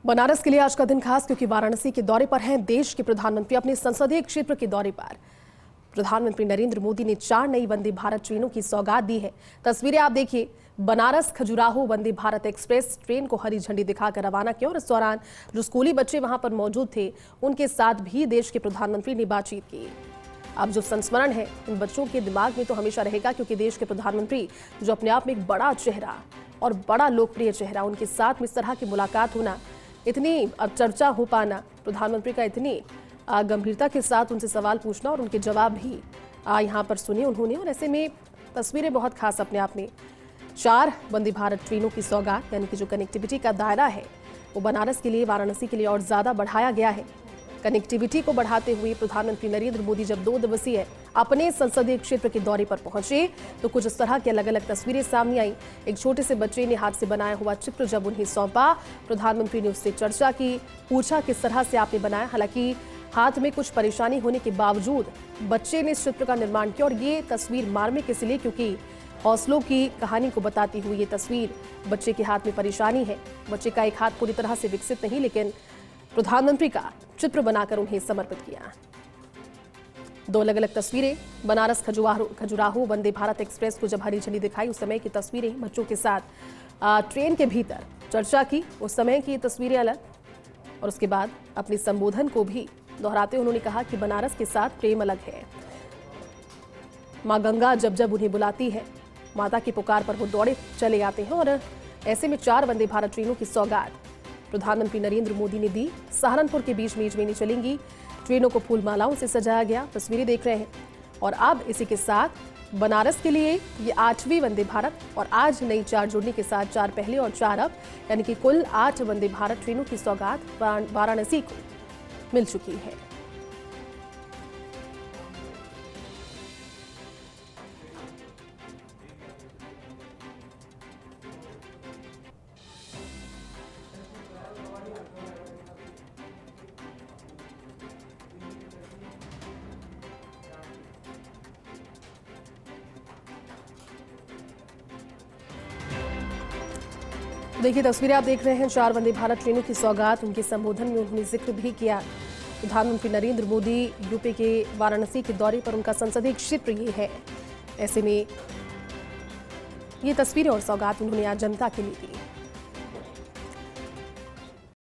बनारस के लिए आज का दिन खास क्योंकि वाराणसी के दौरे पर हैं देश के प्रधानमंत्री। अपने संसदीय क्षेत्र के दौरे पर प्रधानमंत्री नरेंद्र मोदी ने 4 नई वंदे भारत ट्रेनों की सौगात दी है। तस्वीरें आप देखिए, बनारस खजुराहो वंदे भारत एक्सप्रेस ट्रेन को हरी झंडी दिखाकर रवाना किया और इस दौरान जो स्कूली बच्चे वहां पर मौजूद थे उनके साथ भी देश के प्रधानमंत्री ने बातचीत की। अब जो संस्मरण है इन बच्चों के दिमाग में तो हमेशा रहेगा, क्योंकि देश के प्रधानमंत्री जो अपने आप में एक बड़ा चेहरा और बड़ा लोकप्रिय चेहरा, उनके साथ में इस तरह की मुलाकात होना, इतनी चर्चा हो पाना, प्रधानमंत्री का इतनी गंभीरता के साथ उनसे सवाल पूछना और उनके जवाब भी यहाँ पर सुने उन्होंने। और ऐसे में तस्वीरें बहुत खास अपने आप में। 4 वंदे भारत ट्रेनों की सौगात, यानी कि जो कनेक्टिविटी का दायरा है वो बनारस के लिए, वाराणसी के लिए और ज़्यादा बढ़ाया गया है। कनेक्टिविटी को बढ़ाते हुए प्रधानमंत्री नरेंद्र मोदी जब 2 दिवसीय अपने संसदीय क्षेत्र के दौरे पर पहुंचे तो कुछ इस तरह की अलग अलग तस्वीरें सामने आई। एक छोटे से बच्चे ने हाथ से बनाया हुआ चित्र जब उन्हें सौंपा, प्रधानमंत्री ने उससे चर्चा की, पूछा किस तरह से आपने बनाया। हालांकि हाथ में कुछ परेशानी होने के बावजूद बच्चे ने इस चित्र का निर्माण किया और ये तस्वीर मार्मिक इसलिए क्योंकि हौसलों की कहानी को बताती हुई ये तस्वीर, बच्चे के हाथ में परेशानी है, बच्चे का एक हाथ पूरी तरह से विकसित नहीं, लेकिन प्रधानमंत्री का चित्र बनाकर उन्हें समर्पित किया। 2 अलग अलग तस्वीरें। बनारस खजुराहो वंदे भारत एक्सप्रेस को जब हरी झंडी दिखाई उस समय की तस्वीरें, बच्चों के साथ ट्रेन के भीतर चर्चा की उस समय की तस्वीरें अलग, और उसके बाद अपने संबोधन को भी दोहराते उन्होंने कहा कि बनारस के साथ प्रेम अलग है। माँ गंगा जब जब उन्हें बुलाती है, माता की पुकार पर वो दौड़े चले आते हैं। और ऐसे में 4 वंदे भारत ट्रेनों की सौगात प्रधानमंत्री नरेंद्र मोदी ने दी। सहारनपुर के बीच मेजबानी चलेंगी, ट्रेनों को फूल मालाओं से सजाया गया, तस्वीरें देख रहे हैं। और अब इसी के साथ बनारस के लिए ये 8वीं वंदे भारत और आज नई 4 जुड़ने के साथ 4 पहले और 4 अब, यानी कि कुल 8 वंदे भारत ट्रेनों की सौगात वाराणसी को मिल चुकी है। देखिए तस्वीरें आप देख रहे हैं, 4 वंदे भारत ट्रेनों की सौगात। उनके संबोधन में उन्होंने जिक्र भी किया। प्रधानमंत्री नरेंद्र मोदी यूपी के वाराणसी के दौरे पर, उनका संसदीय क्षेत्र ये है। ऐसे में ये तस्वीरें और सौगात उन्होंने आज जनता के लिए दी।